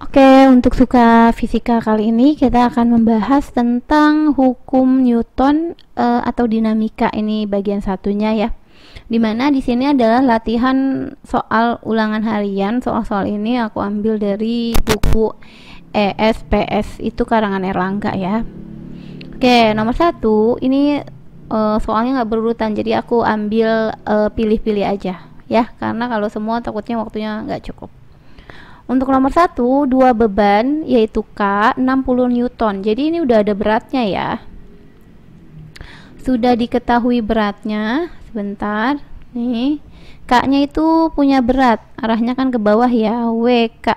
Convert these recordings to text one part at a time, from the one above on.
Oke, untuk suka fisika kali ini kita akan membahas tentang hukum Newton atau dinamika. Ini bagian satunya ya. Dimana di sini adalah latihan soal ulangan harian. Soal-soal ini aku ambil dari buku ESPS, itu karangan Erlangga ya. Oke, nomor 1 ini soalnya nggak berurutan, jadi aku ambil pilih-pilih aja ya, karena kalau semua takutnya waktunya nggak cukup. Untuk nomor 1, dua beban yaitu K 60 Newton. Jadi ini udah ada beratnya ya. Sudah diketahui beratnya. Sebentar. Nih. K-nya itu punya berat. Arahnya kan ke bawah ya. WK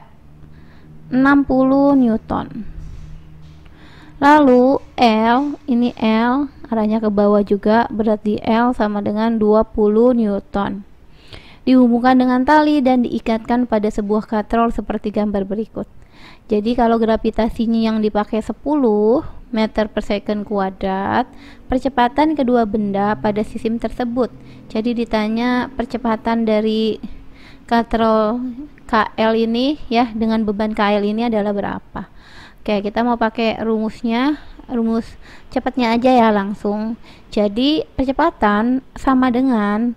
60 Newton. Lalu L, ini L, arahnya ke bawah juga. Berat di L sama dengan 20 Newton. Dihubungkan dengan tali dan diikatkan pada sebuah katrol seperti gambar berikut. Jadi kalau gravitasinya yang dipakai 10 meter per second kuadrat, percepatan kedua benda pada sistem tersebut. Jadi ditanya percepatan dari katrol KL ini ya dengan beban KL ini adalah berapa. Oke, kita mau pakai rumusnya, rumus cepatnya aja ya langsung. Jadi percepatan sama dengan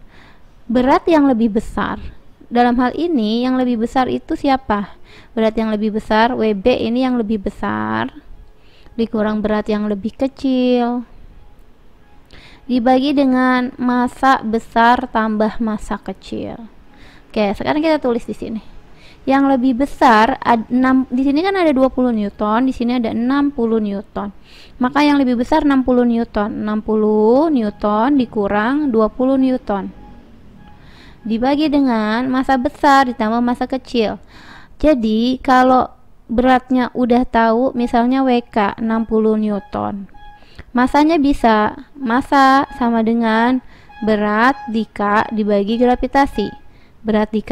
berat yang lebih besar. Dalam hal ini yang lebih besar itu siapa? Berat yang lebih besar, WB ini yang lebih besar, dikurang berat yang lebih kecil, dibagi dengan massa besar tambah massa kecil. Oke, sekarang kita tulis di sini. Yang lebih besar di sini kan ada 20 Newton, di sini ada 60 Newton. Maka yang lebih besar 60 Newton. 60 Newton dikurang 20 Newton. Dibagi dengan massa besar ditambah massa kecil. Jadi kalau beratnya udah tahu, misalnya WK 60 Newton, massanya bisa, massa sama dengan berat di K dibagi gravitasi. Berat di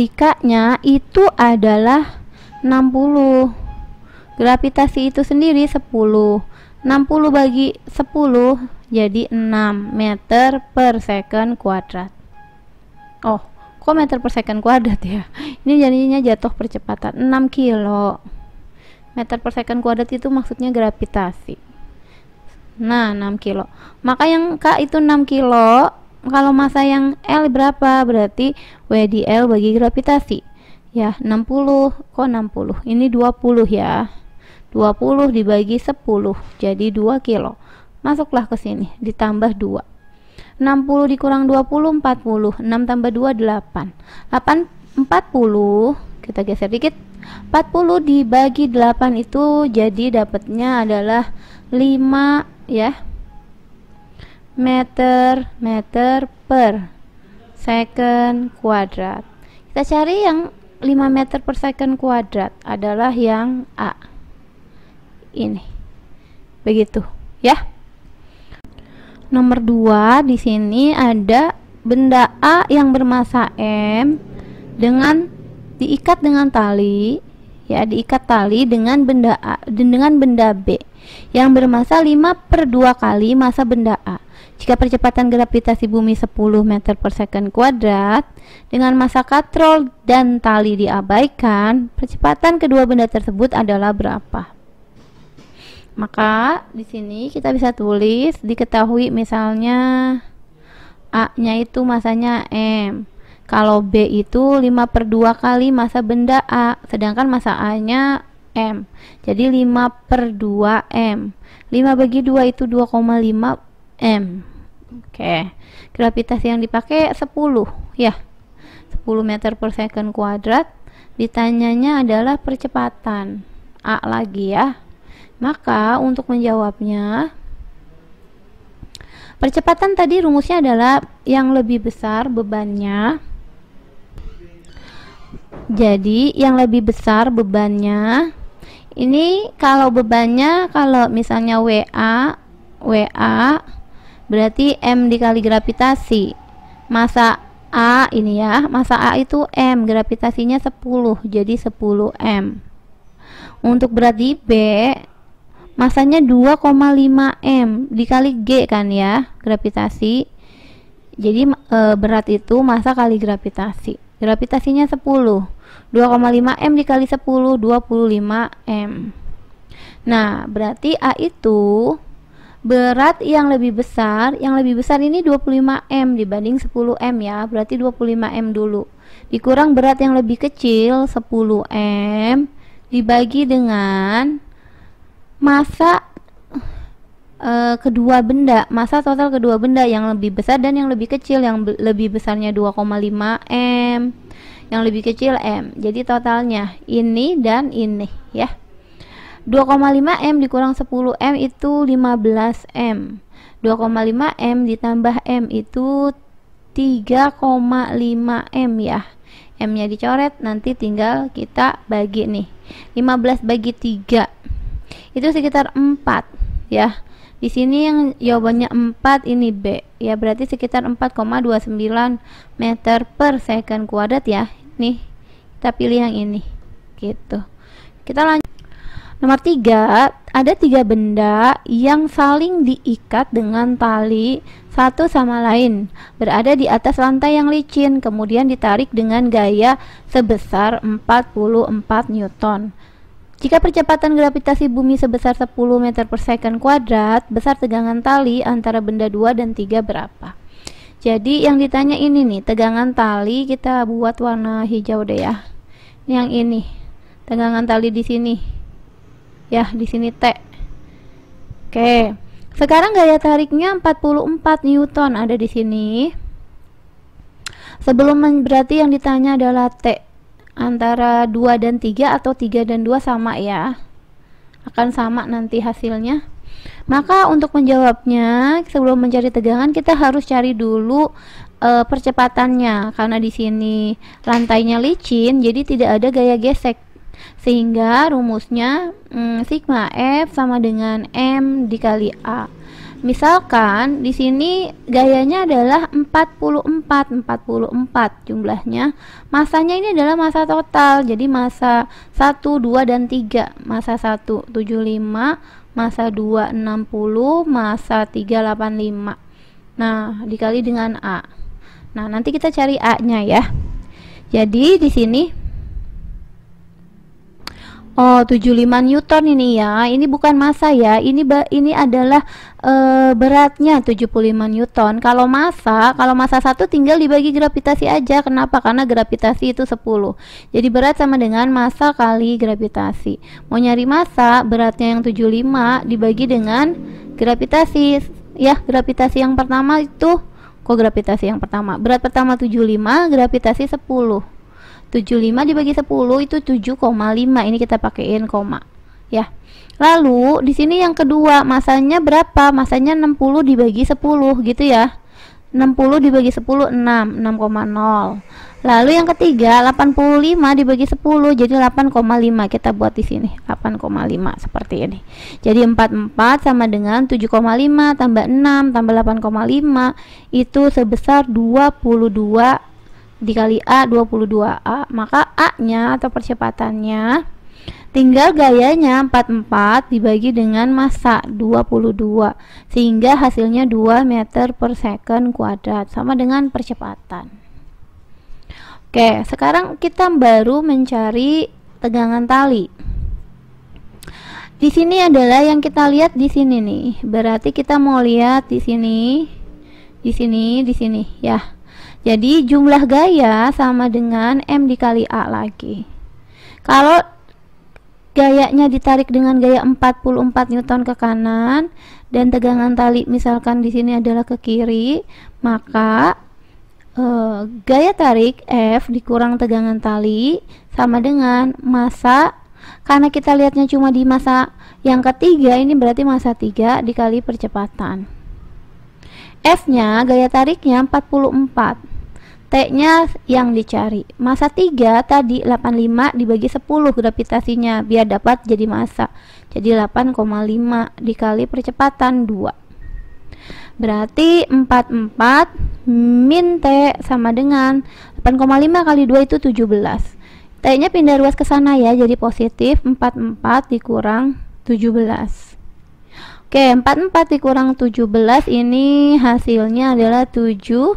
K-nya itu adalah 60. Gravitasi itu sendiri 10. 60 bagi 10 jadi 6 meter per second kuadrat. Oh, kok meter per second kuadrat ya? Ini jadinya jatuh percepatan 6 kilo. Meter per second kuadrat itu maksudnya gravitasi. Nah, 6 kilo. Maka yang K itu 6 kilo. Kalau massa yang L berapa? Berarti W di L bagi gravitasi. Ya, 60. Kok 60? Ini 20 ya. 20 dibagi 10 jadi 2 kilo. Masuklah ke sini, ditambah 2. 60 dikurang 20, 40. 6 tambah 2, 8. 40, kita geser dikit. 40 dibagi 8 itu jadi dapatnya adalah 5 ya. Meter per second kuadrat. Kita cari yang 5 meter per second kuadrat adalah yang A. Ini. Begitu, ya. Nomor 2 di sini ada benda A yang bermassa M dengan diikat dengan tali ya, diikat tali dengan benda A dan dengan benda B yang bermassa 5/2 kali massa benda A. Jika percepatan gravitasi bumi 10 meter per second kuadrat dengan massa katrol dan tali diabaikan, percepatan kedua benda tersebut adalah berapa? Maka di sini kita bisa tulis, diketahui misalnya A-nya itu massanya M. Kalau B itu 5/2 kali massa benda A, sedangkan massa A-nya M. Jadi 5/2 M. 5 bagi 2 itu 2,5 M. Oke. Gravitasi yang dipakai 10 ya. 10 meter per second kuadrat. Ditanyanya adalah percepatan A lagi ya. Maka untuk menjawabnya, percepatan tadi rumusnya adalah yang lebih besar bebannya. Jadi yang lebih besar bebannya ini, kalau bebannya, kalau misalnya WA berarti M dikali gravitasi. Massa A ini ya, massa A itu M, gravitasinya 10, jadi 10 M. Untuk berat di B, masanya 2,5 M dikali G kan ya, gravitasi. Jadi berat itu massa kali gravitasi. Gravitasinya 10. 2,5 M dikali 10, 25 M. Nah, berarti A itu berat yang lebih besar. Yang lebih besar ini 25 M dibanding 10 M ya. Berarti 25 M dulu. Dikurang berat yang lebih kecil 10 M dibagi dengan massa kedua benda, massa total kedua benda, yang lebih besar dan yang lebih kecil. Yang lebih besarnya 2,5 M, yang lebih kecil M. Jadi totalnya ini dan ini ya. 2,5 M dikurang 10 M itu 15 M. 2,5 M ditambah M itu 3,5 M ya. M nya dicoret, nanti tinggal kita bagi nih. 15 bagi 3 itu sekitar 4 ya. Di sini yang jawabannya 4, ini B ya, berarti sekitar 4,29 meter per second kuadrat ya. Nih, kita pilih yang ini gitu. Kita lanjut. Nomor 3, ada 3 benda yang saling diikat dengan tali satu sama lain, berada di atas lantai yang licin, kemudian ditarik dengan gaya sebesar 44 Newton. Jika percepatan gravitasi bumi sebesar 10 meter per second kuadrat, besar tegangan tali antara benda 2 dan 3 berapa? Jadi yang ditanya ini nih, tegangan tali kita buat warna hijau deh ya. Yang ini, tegangan tali di sini. Ya, di sini T. Oke. Sekarang gaya tariknya 44 Newton ada di sini. Sebelum berarti yang ditanya adalah T. Antara 2 dan 3 atau 3 dan 2 sama ya. Akan sama nanti hasilnya. Maka untuk menjawabnya, sebelum mencari tegangan kita harus cari dulu percepatannya, karena di sini lantainya licin jadi tidak ada gaya gesek. Sehingga rumusnya sigma F sama dengan M dikali A. Misalkan di sini gayanya adalah 44 jumlahnya. Masanya ini adalah massa total. Jadi massa 1, 2 dan 3. Massa 1 75, massa 2 60, massa 3 85. Nah, dikali dengan A. Nah, nanti kita cari A-nya ya. Jadi di sini 75 Newton ini ya. Ini bukan massa ya. Ini adalah beratnya 75 Newton. Kalau massa 1 tinggal dibagi gravitasi aja. Kenapa? Karena gravitasi itu 10. Jadi berat sama dengan massa kali gravitasi. Mau nyari massa, beratnya yang 75 dibagi dengan gravitasi ya. Gravitasi yang pertama itu, gravitasi yang pertama? Berat pertama 75, gravitasi 10. 75 dibagi 10 itu 7,5. Ini kita pakaiin koma ya. Lalu di sini yang kedua, masanya berapa? Masanya 60 dibagi 10 gitu ya. 60 dibagi 10 6, 6,0. Lalu yang ketiga 85 dibagi 10 jadi 8,5. Kita buat di sini 8,5 seperti ini. Jadi 44 sama dengan 7,5 tambah 6 tambah 8,5 itu sebesar 22 dikali A, 22A. Maka A-nya atau percepatannya tinggal gayanya 44 dibagi dengan massa 22, sehingga hasilnya 2 meter per second kuadrat sama dengan percepatan. Oke, sekarang kita baru mencari tegangan tali. Di sini adalah yang kita lihat di sini nih. Berarti kita mau lihat di sini, di sini ya. Jadi jumlah gaya sama dengan M dikali A lagi. Kalau gayanya ditarik dengan gaya 44 Newton ke kanan dan tegangan tali misalkan di sini adalah ke kiri, maka gaya tarik F dikurang tegangan tali sama dengan massa. Karena kita lihatnya cuma di massa yang ketiga, ini berarti massa 3 dikali percepatan. F-nya gaya tariknya 44. T-nya yang dicari. Massa 3 tadi 85 dibagi 10 gravitasinya biar dapat jadi massa. Jadi 8,5 dikali percepatan 2. Berarti 44 min T sama dengan 8,5 kali 2 itu 17. T-nya pindah ruas ke sana ya, jadi positif 44 dikurang 17. Oke, 44 dikurang 17 ini hasilnya adalah 27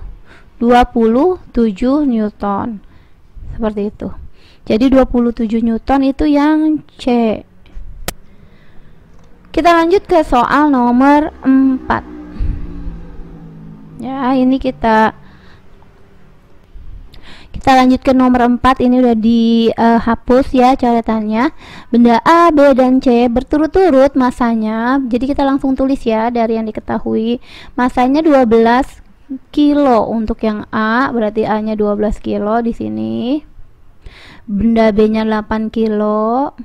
Newton. seperti itu. Jadi 27 Newton itu yang C. Kita lanjut ke soal nomor 4. Ya, ini kita lanjut ke nomor 4. Ini udah dihapus ya coretannya. Benda A, B, dan C berturut-turut masanya. Jadi kita langsung tulis ya dari yang diketahui. Masanya 12 kilo untuk yang A, berarti A nya 12 kilo di sini. Benda B nya 8 kilo.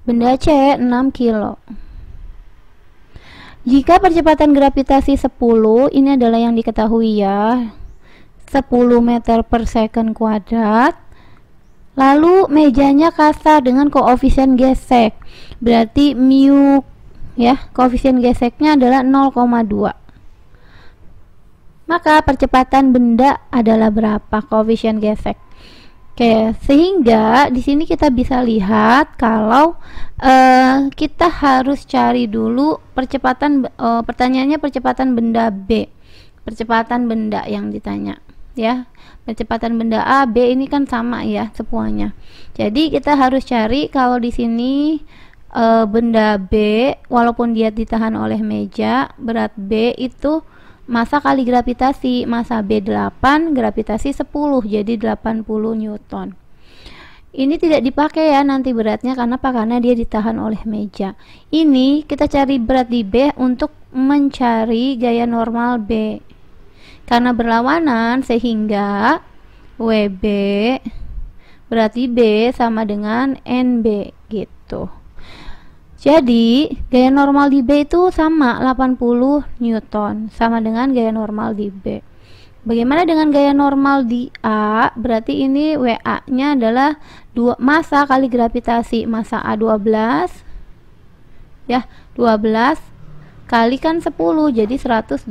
Benda C 6 kilo. Jika percepatan gravitasi 10, ini adalah yang diketahui ya, 10 meter per second kuadrat. Lalu mejanya kasar dengan koefisien gesek. Berarti mu ya, koefisien geseknya adalah 0,2. Maka percepatan benda adalah berapa koefisien gesek? Oke, sehingga di sini kita bisa lihat kalau kita harus cari dulu percepatan, pertanyaannya percepatan benda B, percepatan benda yang ditanya ya. Percepatan benda A, B ini kan sama ya semuanya. Jadi kita harus cari kalau di sini benda B walaupun dia ditahan oleh meja, berat B itu massa kali gravitasi, massa B 8, gravitasi 10, jadi 80 Newton. Ini tidak dipakai ya nanti beratnya, karena apa? Karena dia ditahan oleh meja. Ini kita cari berat di B untuk mencari gaya normal B. Karena berlawanan sehingga WB berarti B sama dengan NB gitu. Jadi gaya normal di B itu sama 80 Newton, sama dengan gaya normal di B. Bagaimana dengan gaya normal di A? Berarti ini WA nya adalah massa kali gravitasi. Massa A 12 ya, 12 kalikan 10, jadi 120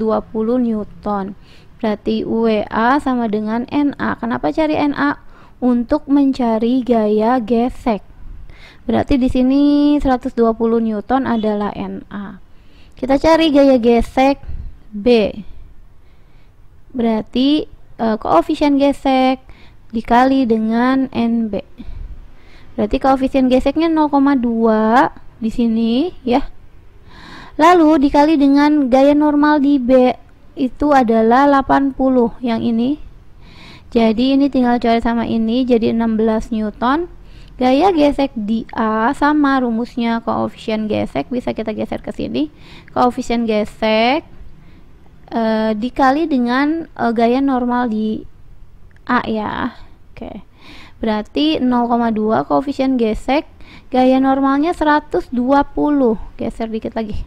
Newton. Berarti WA sama dengan NA. Kenapa cari NA? Untuk mencari gaya gesek. Berarti di sini 120 Newton adalah NA. Kita cari gaya gesek B. Berarti koefisien gesek dikali dengan NB. Berarti koefisien geseknya 0,2 di sini ya. Lalu dikali dengan gaya normal di B itu adalah 80 yang ini. Jadi ini tinggal coret sama ini jadi 16 Newton. Gaya gesek di A sama rumusnya koefisien gesek, bisa kita geser ke sini. Koefisien gesek dikali dengan gaya normal di A ya. Oke. Berarti 0,2 koefisien gesek, gaya normalnya 120. Geser dikit lagi.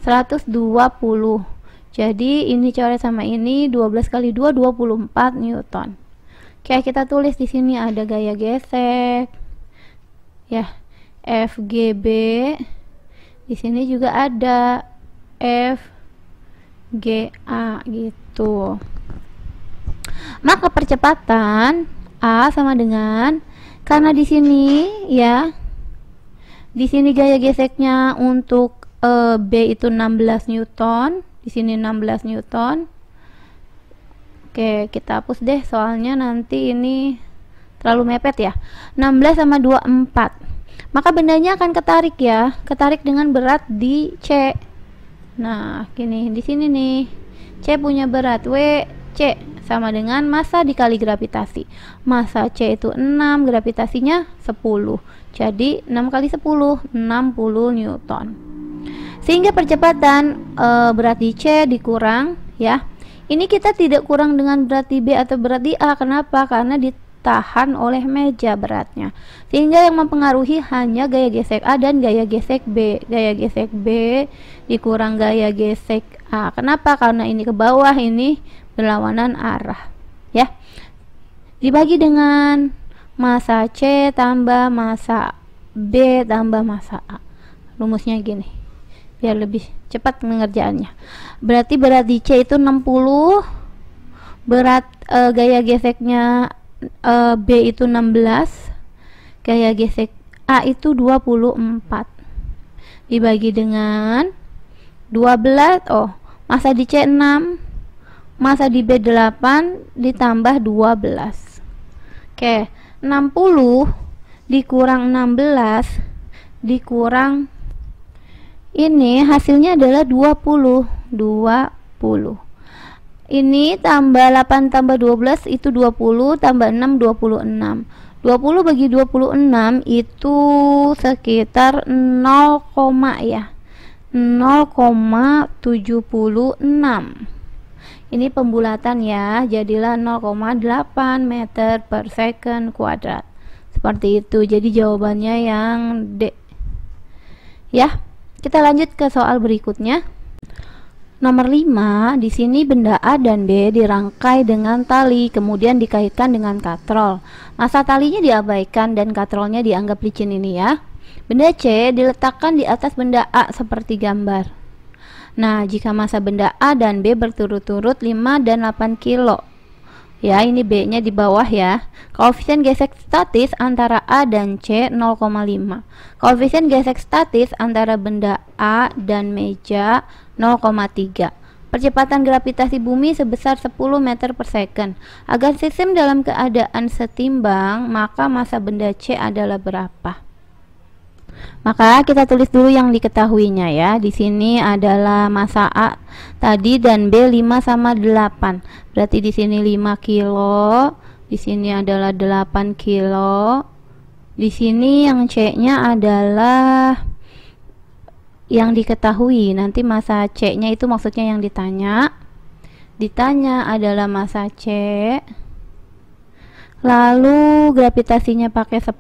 120. Jadi ini coret sama ini 12 kali 2 24 Newton. Oke, kita tulis di sini ada gaya gesek ya, FGB. Di sini juga ada FGA gitu. Maka percepatan A sama dengan, karena di sini ya, di sini gaya geseknya untuk B itu 16 Newton, di sini 16 Newton. Oke, kita hapus deh soalnya nanti ini terlalu mepet ya. 16 sama 24. Maka bendanya akan ketarik ya, ketarik dengan berat di C. Nah, gini di sini nih. C punya berat WC sama dengan massa dikali gravitasi. Massa C itu 6, gravitasinya 10. Jadi 6 kali 10 60 Newton. Sehingga percepatan berat di C dikurang ya. Ini kita tidak kurang dengan berat di B atau berat di A. Kenapa? Karena ditahan oleh meja beratnya. Sehingga yang mempengaruhi hanya gaya gesek A dan gaya gesek B. Gaya gesek B dikurang gaya gesek A. Kenapa? Karena ini ke bawah, ini berlawanan arah. Ya. Dibagi dengan massa C tambah massa B tambah massa A. Rumusnya gini, biar lebih cepat pengerjaannya. Berarti berat di C itu 60, berat gaya geseknya B itu 16, gaya gesek A itu 24, dibagi dengan 12. Massa di C 6, massa di B 8 ditambah 12. Oke, Oke, 60 dikurang 16 dikurang ini hasilnya adalah 20. Ini tambah 8 tambah 12 itu 20, tambah 6 26. 20 bagi 26 itu sekitar 0, ya 0,76. Ini pembulatan ya, jadilah 0,8 meter per second kuadrat. Seperti itu. Jadi jawabannya yang D. Ya, kita lanjut ke soal berikutnya. Nomor 5, di sini benda A dan B dirangkai dengan tali, kemudian dikaitkan dengan katrol. Masa talinya diabaikan dan katrolnya dianggap licin ini ya. Benda C diletakkan di atas benda A seperti gambar. Nah, jika massa benda A dan B berturut-turut 5 dan 8 kilo. Ya, ini B-nya di bawah ya. Koefisien gesek statis antara A dan C 0,5. Koefisien gesek statis antara benda A dan meja 0,3. Percepatan gravitasi bumi sebesar 10 meter per second. Agar sistem dalam keadaan setimbang, maka massa benda C adalah berapa? Maka kita tulis dulu yang diketahuinya ya. Di sini adalah massa A tadi dan B 5 sama 8. Berarti di sini 5 kilo, di sini adalah 8 kilo. Di sini yang C-nya adalah yang diketahui. Nanti massa C-nya itu maksudnya yang ditanya. Ditanya adalah massa C. Lalu gravitasinya pakai 10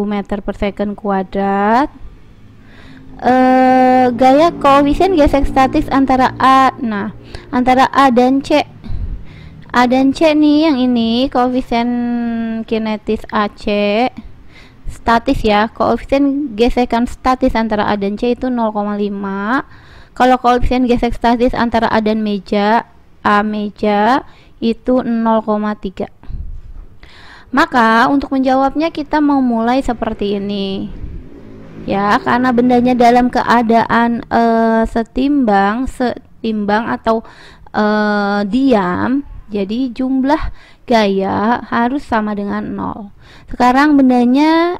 meter per second kuadrat. Gaya koefisien gesek statis antara A. Nah, antara A dan C. A dan C nih, yang ini koefisien kinetis AC statis ya. Koefisien gesekan statis antara A dan C itu 0,5. Kalau koefisien gesek statis antara A dan meja, A meja itu 0,3. Maka untuk menjawabnya kita mau mulai seperti ini ya, karena bendanya dalam keadaan setimbang atau diam, jadi jumlah gaya harus sama dengan 0. Sekarang bendanya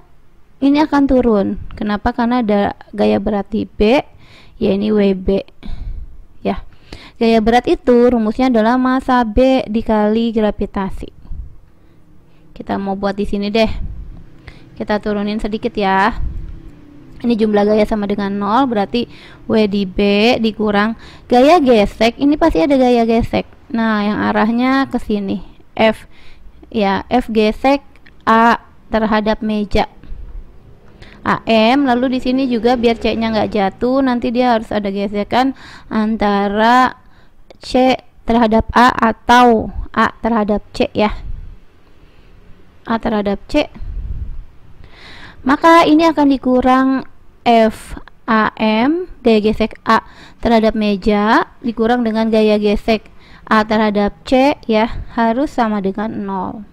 ini akan turun. Kenapa? Karena ada gaya berat di B, ya ini WB ya. Gaya berat itu rumusnya adalah massa B dikali gravitasi. Kita mau buat di sini deh. Kita turunin sedikit ya. Ini jumlah gaya sama dengan 0, berarti W di B dikurang gaya gesek. Ini pasti ada gaya gesek. Nah, yang arahnya ke sini. F ya, F gesek A terhadap meja AM. Lalu di sini juga biar C-nya nggak jatuh, nanti dia harus ada gesekan antara C terhadap A atau A terhadap C ya. A terhadap C, maka ini akan dikurang FAM, gaya gesek A terhadap meja, dikurang dengan gaya gesek A terhadap C ya, harus sama dengan 0.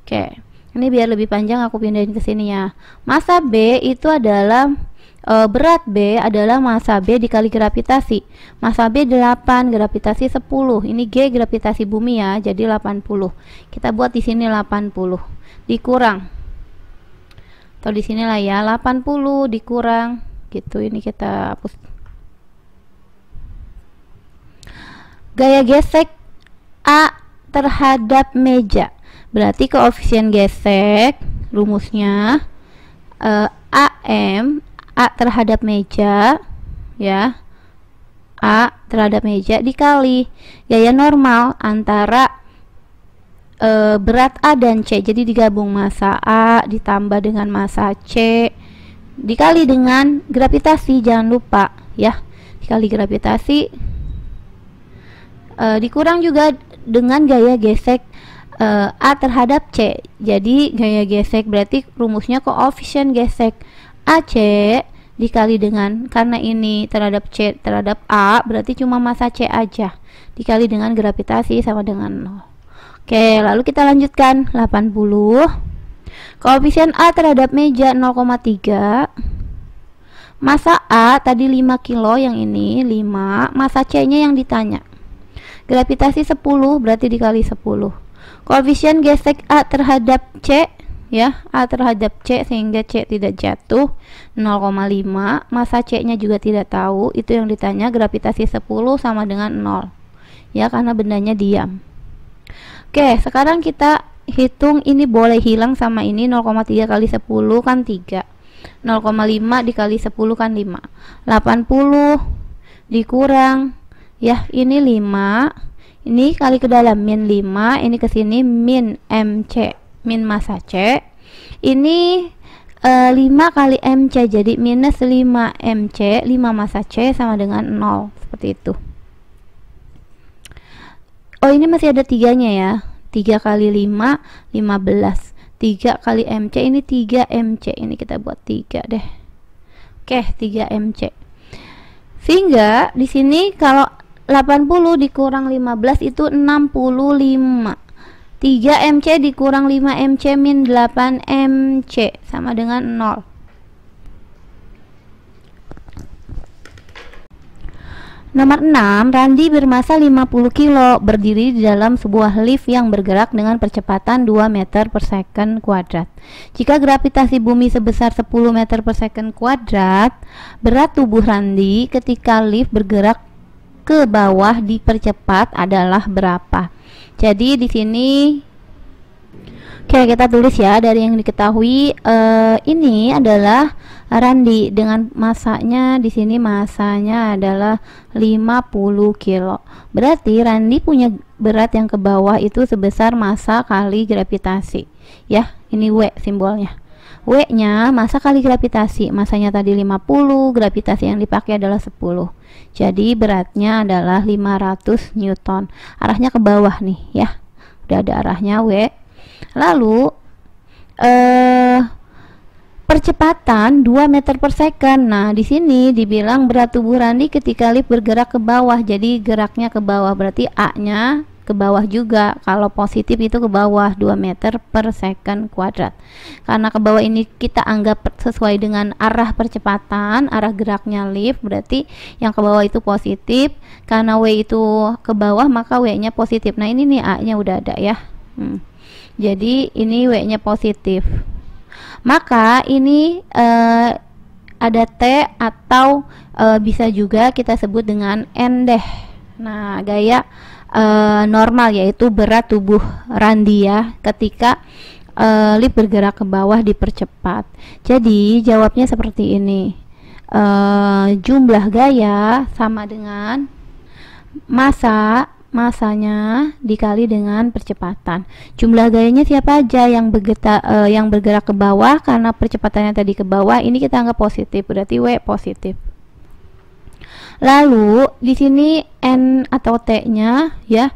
Oke, ini biar lebih panjang aku pindahin ke sini ya. Massa B itu adalah berat B adalah massa B dikali gravitasi. Massa B 8, gravitasi 10. Ini G gravitasi bumi ya, jadi 80. Kita buat di sini 80 dikurang, atau di sinilah ya, 80 dikurang gitu. Ini kita hapus. Gaya gesek A terhadap meja, berarti koefisien gesek rumusnya AM, A terhadap meja ya, A terhadap meja dikali gaya normal antara berat A dan C. Jadi digabung massa A ditambah dengan massa C dikali dengan gravitasi, jangan lupa ya, dikali gravitasi dikurang juga dengan gaya gesek A terhadap C. Jadi gaya gesek berarti rumusnya koefisien gesek AC dikali dengan, karena ini terhadap C terhadap A, berarti cuma massa C aja, dikali dengan gravitasi sama dengan 0. Oke, lalu kita lanjutkan. 80 koefisien A terhadap meja 0,3. Massa A tadi 5 kilo, yang ini 5, massa C nya yang ditanya. Gravitasi 10, berarti dikali 10. Koefisien gesek A terhadap C, ya, A terhadap C sehingga C tidak jatuh 0,5. Massa C-nya juga tidak tahu, itu yang ditanya. Gravitasi 10 sama dengan 0, ya, karena bendanya diam. Oke, sekarang kita hitung ini boleh hilang sama ini. 0,3 kali 10 kan 3, 0,5 dikali 10 kan 5, 80 dikurang, ya, ini 5, ini kali ke dalam min 5, ini ke sini min MC, min massa C. Ini 5 kali MC, jadi minus 5 MC, 5 massa C sama dengan 0, seperti itu. Oh, ini masih ada 3-nya ya. 3 kali 5, 15. 3 kali MC, ini 3 MC. Ini kita buat 3 deh. Oke, 3 MC. Sehingga di sini kalau 80 dikurang 15 itu 65. 3 MC dikurang 5 MC min 8 MC sama dengan 0. Nomor 6, Randi bermassa 50 kilo, berdiri di dalam sebuah lift yang bergerak dengan percepatan 2 meter per second kuadrat. Jika gravitasi bumi sebesar 10 meter per second kuadrat, berat tubuh Randi ketika lift bergerak ke bawah dipercepat adalah berapa? Jadi di sini oke, kita tulis ya, dari yang diketahui ini adalah Randi dengan massanya. Di sini massanya adalah 50 kilo. Berarti Randi punya berat yang ke bawah itu sebesar massa kali gravitasi. Ya, ini W simbolnya. W-nya massa kali gravitasi. Massanya tadi 50, gravitasi yang dipakai adalah 10. Jadi beratnya adalah 500 Newton. Arahnya ke bawah nih, ya. Udah ada arahnya W. Lalu percepatan 2 meter per second. Nah, di sini dibilang berat tubuh Randi ketika lift bergerak ke bawah. Jadi geraknya ke bawah, berarti A-nya ke bawah juga. Kalau positif itu ke bawah 2 meter per second kuadrat. Karena ke bawah ini kita anggap sesuai dengan arah percepatan, arah geraknya lift, berarti yang ke bawah itu positif. Karena W itu ke bawah, maka W-nya positif. Nah, ini nih A-nya udah ada ya. Jadi ini W-nya positif. Maka ini ada T atau bisa juga kita sebut dengan N deh. Nah, gaya normal yaitu berat tubuh Randi ya ketika lift bergerak ke bawah dipercepat. Jadi jawabnya seperti ini. Jumlah gaya sama dengan masanya dikali dengan percepatan. Jumlah gayanya siapa aja yang bergerak ke bawah, karena percepatannya tadi ke bawah, ini kita anggap positif, berarti W positif. Lalu di sini N atau T-nya ya,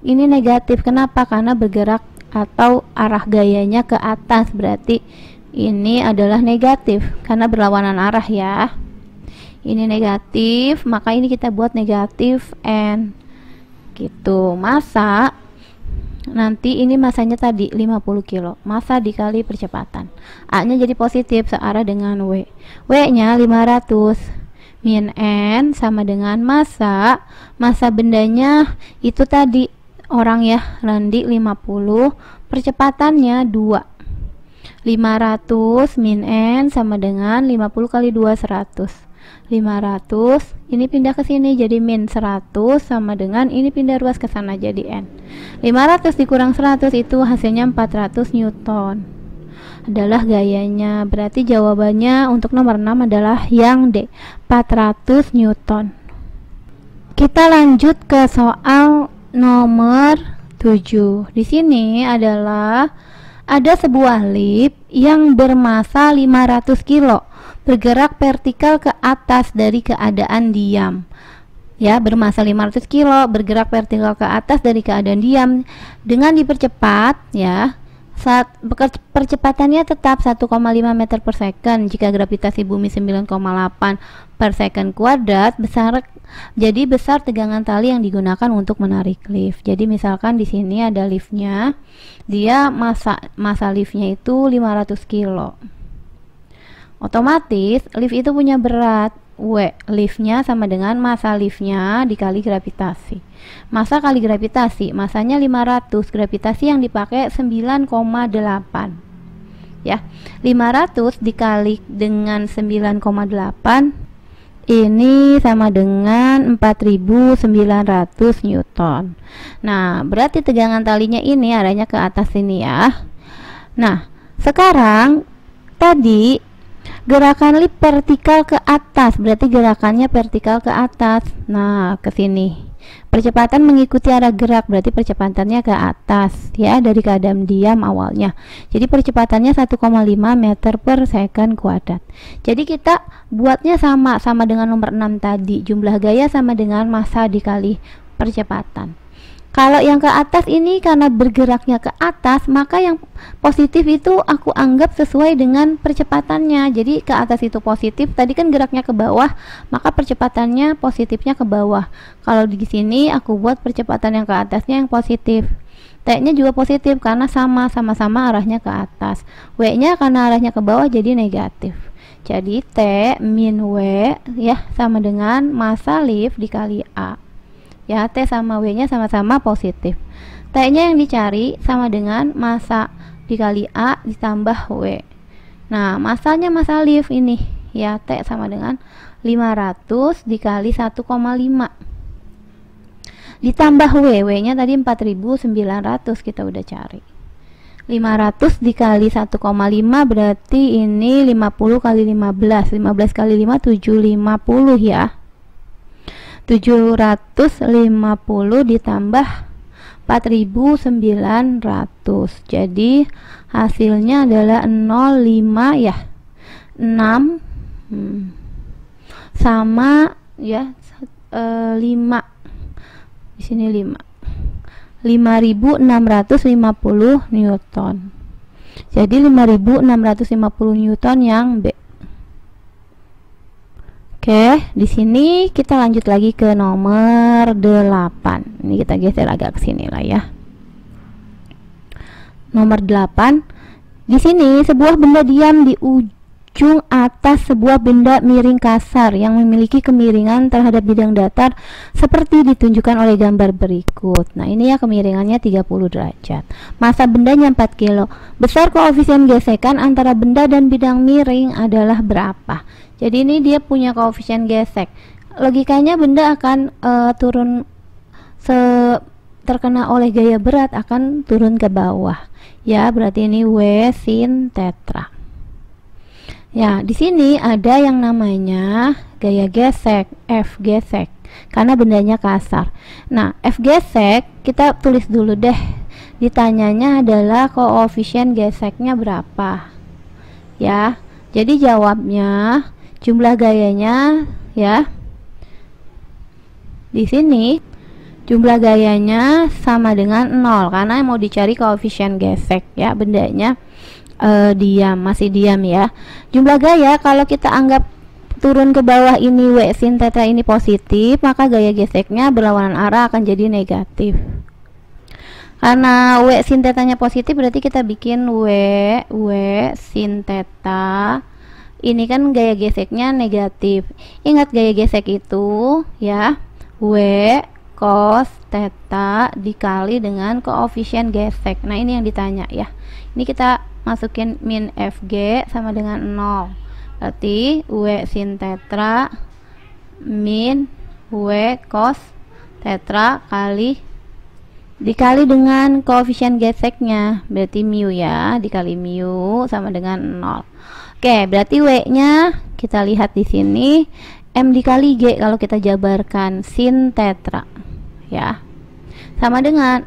ini negatif. Kenapa? Karena bergerak atau arah gayanya ke atas, berarti ini adalah negatif karena berlawanan arah ya. Ini negatif, maka ini kita buat negatif N. Gitu. Massa nanti ini massanya tadi 50 kilo, massa dikali percepatan, A nya jadi positif searah dengan W. W nya 500 min N sama dengan massa bendanya itu tadi orang ya, Randi 50, percepatannya 2. 500 min N sama dengan 50 kali 2 100. 500 ini pindah ke sini jadi min 100 sama dengan ini pindah ruas ke sana jadi N. 500 dikurang 100 itu hasilnya 400 Newton adalah gayanya. Berarti jawabannya untuk nomor 6 adalah yang D, 400 Newton. Kita lanjut ke soal nomor 7. Di sini adalah ada sebuah lift yang bermassa 500 kilo bergerak vertikal ke atas dari keadaan diam. Ya, bermassa 500 kilo bergerak vertikal ke atas dari keadaan diam dengan dipercepat ya. Saat percepatannya tetap 1,5 meter per second. Jika gravitasi bumi 9,8 per second kuadrat, jadi besar tegangan tali yang digunakan untuk menarik lift. Jadi misalkan di sini ada liftnya, dia massa liftnya itu 500 kilo. Otomatis lift itu punya berat W liftnya sama dengan massa liftnya dikali gravitasi. Massa kali gravitasi, massanya 500, gravitasi yang dipakai 9,8. Ya, 500 dikali dengan 9,8 ini sama dengan 4900 Newton. Nah, berarti tegangan talinya ini arahnya ke atas ini ya. Nah, sekarang tadi gerakan lift vertikal ke atas, berarti gerakannya vertikal ke atas. Nah, ke sini. Percepatan mengikuti arah gerak, berarti percepatannya ke atas ya, dari keadaan diam awalnya. Jadi percepatannya 1,5 meter per second kuadrat. Jadi kita buatnya sama dengan nomor 6 tadi. Jumlah gaya sama dengan massa dikali percepatan. Kalau yang ke atas ini karena bergeraknya ke atas, maka yang positif itu aku anggap sesuai dengan percepatannya. Jadi ke atas itu positif, tadi kan geraknya ke bawah, maka percepatannya positifnya ke bawah. Kalau di sini aku buat percepatan yang ke atasnya yang positif. T-nya juga positif karena sama-sama arahnya ke atas. W-nya karena arahnya ke bawah jadi negatif. Jadi T min W ya sama dengan massa lift dikali A. Ya, T sama W nya sama-sama positif. T nya yang dicari sama dengan massa dikali A ditambah W. Nah, massanya massa lift ini ya, T sama dengan 500 dikali 1,5 ditambah W nya tadi 4900 kita udah cari. 500 dikali 1,5 berarti ini 50 kali 15 kali 5 750 ya. 750 ditambah 4900, jadi hasilnya adalah 05 ya, 6 sama ya 5 di sini 5650 Newton. Jadi 5650 Newton yang B. Oke, di sini kita lanjut lagi ke nomor 8. Ini kita geser agak ke sini lah ya. Nomor 8. Di sini sebuah benda diam di ujung atas sebuah benda miring kasar yang memiliki kemiringan terhadap bidang datar seperti ditunjukkan oleh gambar berikut. Nah, ini ya kemiringannya 30 derajat. Massa bendanya 4 kilo. Besar koefisien gesekan antara benda dan bidang miring adalah berapa? Jadi ini dia punya koefisien gesek. Logikanya benda akan turun terkena oleh gaya berat akan turun ke bawah. Ya, berarti ini W sin tetra. Ya, di sini ada yang namanya gaya gesek, F gesek, karena bendanya kasar. Nah, F gesek kita tulis dulu deh. Ditanyanya adalah koefisien geseknya berapa. Ya, jadi jawabnya jumlah gayanya ya. Di sini jumlah gayanya sama dengan 0 karena mau dicari koefisien gesek ya, bendanya diam, masih diam ya. Jumlah gaya kalau kita anggap turun ke bawah ini W sin tetra ini positif, maka gaya geseknya berlawanan arah akan jadi negatif. Karena W sin tetanya positif berarti kita bikin W sin teta ini kan gaya geseknya negatif. Ingat gaya gesek itu ya W cos theta dikali dengan koefisien gesek. Nah, ini yang ditanya ya. Ini kita masukin min Fg sama dengan 0. Berarti W sin tetra min W cos tetra dikali dengan koefisien geseknya, berarti mu ya, dikali mu sama dengan 0. Oke, berarti W nya kita lihat di sini M dikali G kalau kita jabarkan sin tetra ya. Sama dengan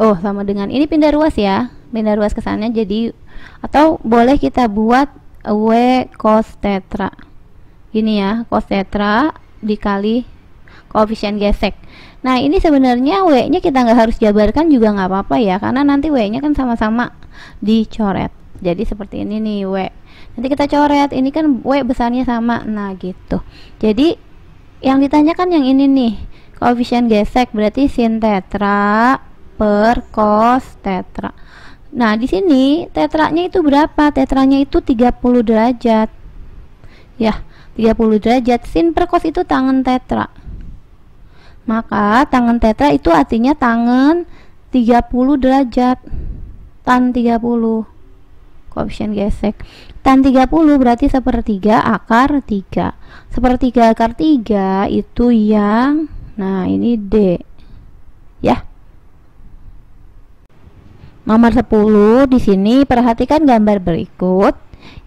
ini pindah ruas ya. Pindah ruas ke sana jadi, atau boleh kita buat W cos tetra. Gini ya, cos tetra dikali koefisien gesek. Nah, ini sebenarnya W nya kita nggak harus jabarkan juga nggak apa-apa ya, karena nanti W nya kan sama-sama dicoret. Jadi seperti ini nih W. Nanti kita coret, ini kan W besarnya sama. Nah, gitu. Jadi yang ditanyakan yang ini nih, koefisien gesek berarti sin tetra per cos tetra. Nah, di sini tetranya itu berapa? Tetranya itu 30 derajat. Ya, 30 30 derajat. Sin per cos itu tangen tetra. Maka tangen tetra itu artinya tangen 30 derajat. Tan 30. Koefisien gesek. Tan 30 berarti sepertiga akar 3. Sepertiga akar 3 itu yang, nah ini D. Ya. Nomor 10 di sini perhatikan gambar berikut.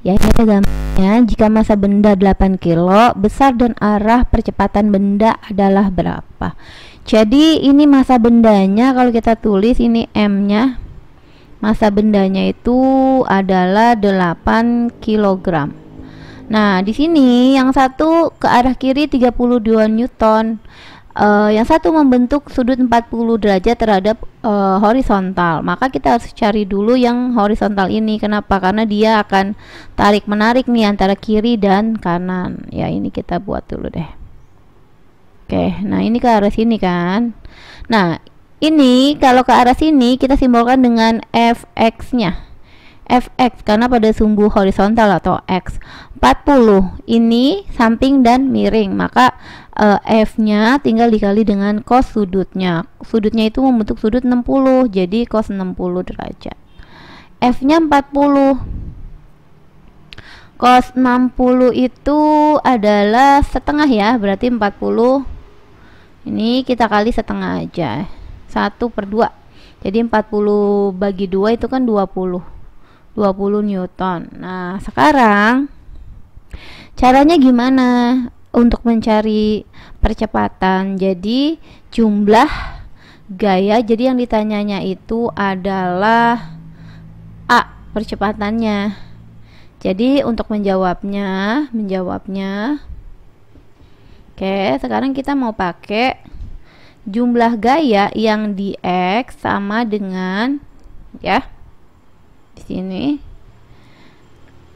Ya, ini ada gambarnya. Jika massa benda 8 kilo, besar dan arah percepatan benda adalah berapa? Jadi ini massa bendanya, kalau kita tulis ini M-nya. Massa bendanya itu adalah 8 kg. Nah, di sini yang satu ke arah kiri 32 Newton. Yang satu membentuk sudut 40 derajat terhadap horizontal. Maka kita harus cari dulu yang horizontal ini. Kenapa? Karena dia akan tarik menarik nih antara kiri dan kanan. Ya, ini kita buat dulu deh. Oke, nah ini ke arah sini kan. Nah, ini kalau ke arah sini kita simbolkan dengan fx-nya. Fx karena pada sumbu horizontal atau x. 40 ini samping dan miring, maka f-nya tinggal dikali dengan cos sudutnya. Sudutnya itu membentuk sudut 60, jadi cos 60 derajat. F-nya 40. Cos 60 itu adalah setengah ya, berarti 40. Ini kita kali setengah aja. 1/2. Jadi 40 bagi 2 itu kan 20 Newton. Nah, sekarang caranya gimana untuk mencari percepatan? Jadi jumlah gaya, jadi yang ditanyanya itu adalah A percepatannya. Jadi untuk menjawabnya oke, sekarang kita mau pakai jumlah gaya yang di X sama dengan, ya, di sini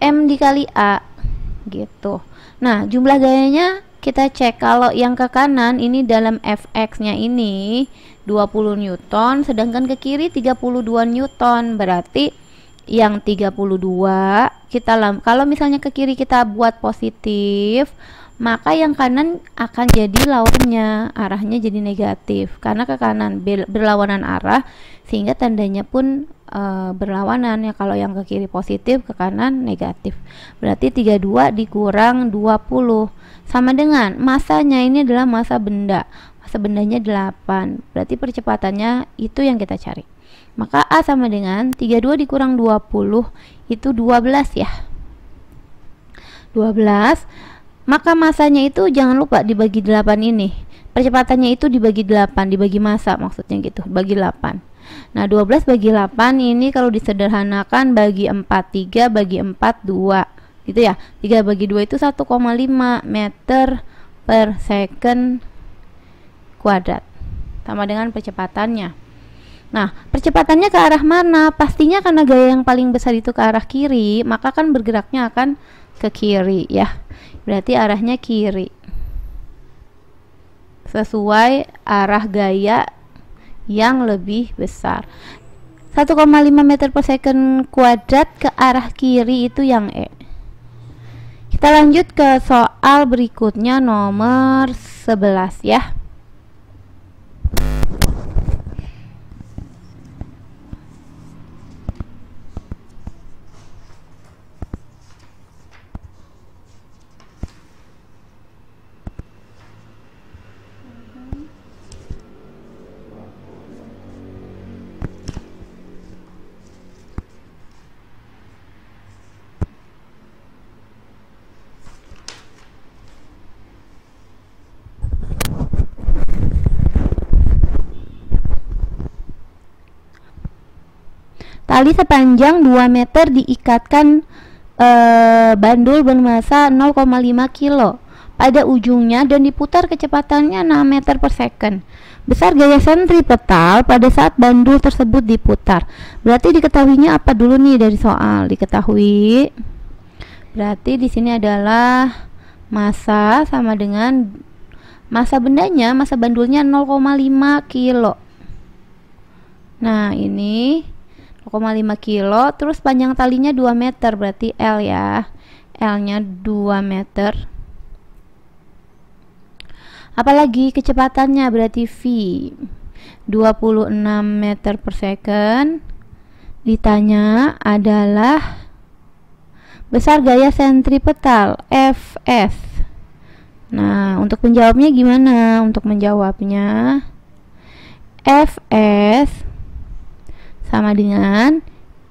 M dikali A gitu. Nah, jumlah gayanya kita cek. Kalau yang ke kanan ini dalam fx-nya ini 20 Newton, sedangkan ke kiri 32 Newton. Berarti yang 32 kita kalau misalnya ke kiri kita buat positif, maka yang kanan akan jadi lawannya, arahnya jadi negatif karena ke kanan berlawanan arah, sehingga tandanya pun berlawanan ya. Kalau yang ke kiri positif, ke kanan negatif. Berarti 32 dikurang 20 sama dengan massanya, ini adalah massa benda. Massa bendanya 8. Berarti percepatannya itu yang kita cari. Maka A sama dengan 32 dikurang 20 itu 12 ya. 12. Maka masanya itu jangan lupa dibagi 8 ini. Percepatannya itu dibagi 8, dibagi massa maksudnya gitu, bagi 8. Nah, 12 bagi 8 ini kalau disederhanakan bagi 4, 3 bagi 4, 2 gitu ya. 3 bagi 2 itu 1,5 meter per second kuadrat, sama dengan percepatannya. Nah, percepatannya ke arah mana? Pastinya karena gaya yang paling besar itu ke arah kiri, maka kan bergeraknya akan ke kiri ya. Berarti arahnya kiri sesuai arah gaya yang lebih besar. 1,5 meter per second kuadrat ke arah kiri itu yang E. Kita lanjut ke soal berikutnya nomor 11 ya. Tali sepanjang 2 meter diikatkan bandul bermassa 0,5 kilo pada ujungnya dan diputar kecepatannya 6 meter per second. Besar gaya sentripetal pada saat bandul tersebut diputar. Berarti diketahuinya apa dulu nih dari soal? Diketahui. Berarti di sini adalah massa sama dengan massa bendanya, massa bandulnya 0,5 kilo. Nah, ini 0,5 kilo, terus panjang talinya 2 meter, berarti L ya. L nya 2 meter. Apalagi kecepatannya berarti V 26 meter per second. Ditanya adalah besar gaya sentripetal Fs. Nah, untuk menjawabnya gimana? Untuk menjawabnya Fs sama dengan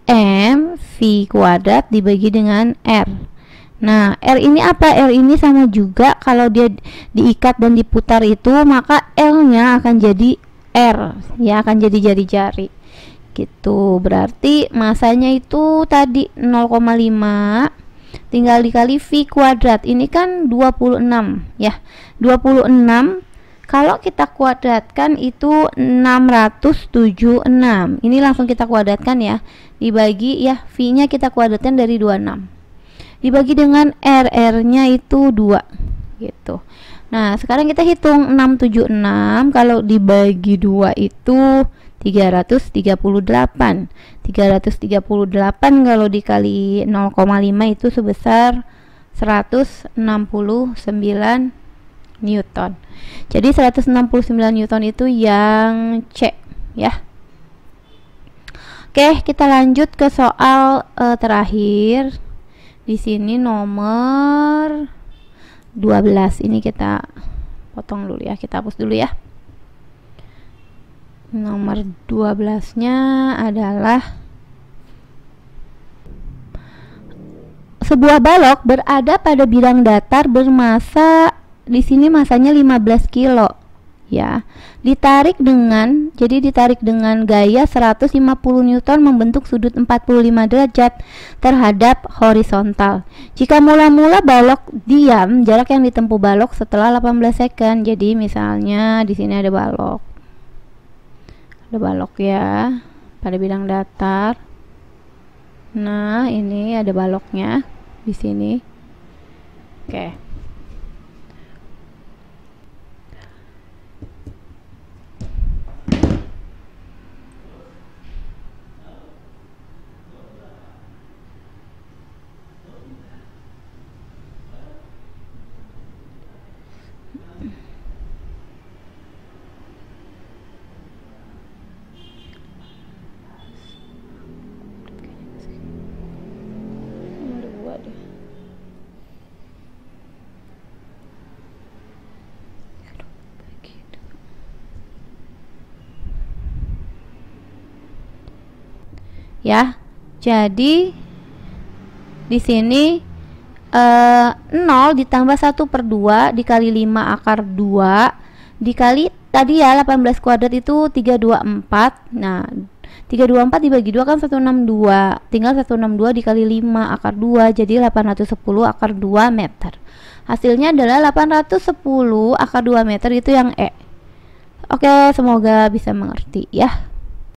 M V kuadrat dibagi dengan R. Nah, R ini apa? R ini sama juga, kalau dia diikat dan diputar itu, maka L-nya akan jadi R, ya, akan jadi jari-jari. Gitu. Berarti masanya itu tadi 0,5 tinggal dikali V kuadrat. Ini kan 26, ya. 26 kalau kita kuadratkan itu 676. Ini langsung kita kuadratkan ya. Dibagi ya, V-nya kita kuadratkan dari 26. Dibagi dengan R-nya itu 2 gitu. Nah, sekarang kita hitung 676 kalau dibagi 2 itu 338. 338 kalau dikali 0,5 itu sebesar 169 Newton. Jadi 169 Newton itu yang C ya. Oke, kita lanjut ke soal terakhir. Di sini nomor 12. Ini kita potong dulu ya, kita hapus dulu ya. Nomor 12-nya adalah sebuah balok berada pada bidang datar bermasa, di sini masanya 15 kilo ya. Ditarik dengan gaya 150 Newton membentuk sudut 45 derajat terhadap horizontal. Jika mula-mula balok diam, jarak yang ditempuh balok setelah 18 second. Jadi misalnya di sini ada balok. Ada balok ya pada bidang datar. Nah, ini ada baloknya di sini. Oke. Ya, jadi di sini 0 ditambah 1/2 dikali 5 akar 2 dikali tadi ya 18 kuadrat itu 324. Nah, 324 dibagi 2 kan 162. Tinggal 162 dikali 5 akar 2 jadi 810 akar 2 meter. Hasilnya adalah 810 akar 2 meter, itu yang E. Oke, semoga bisa mengerti ya.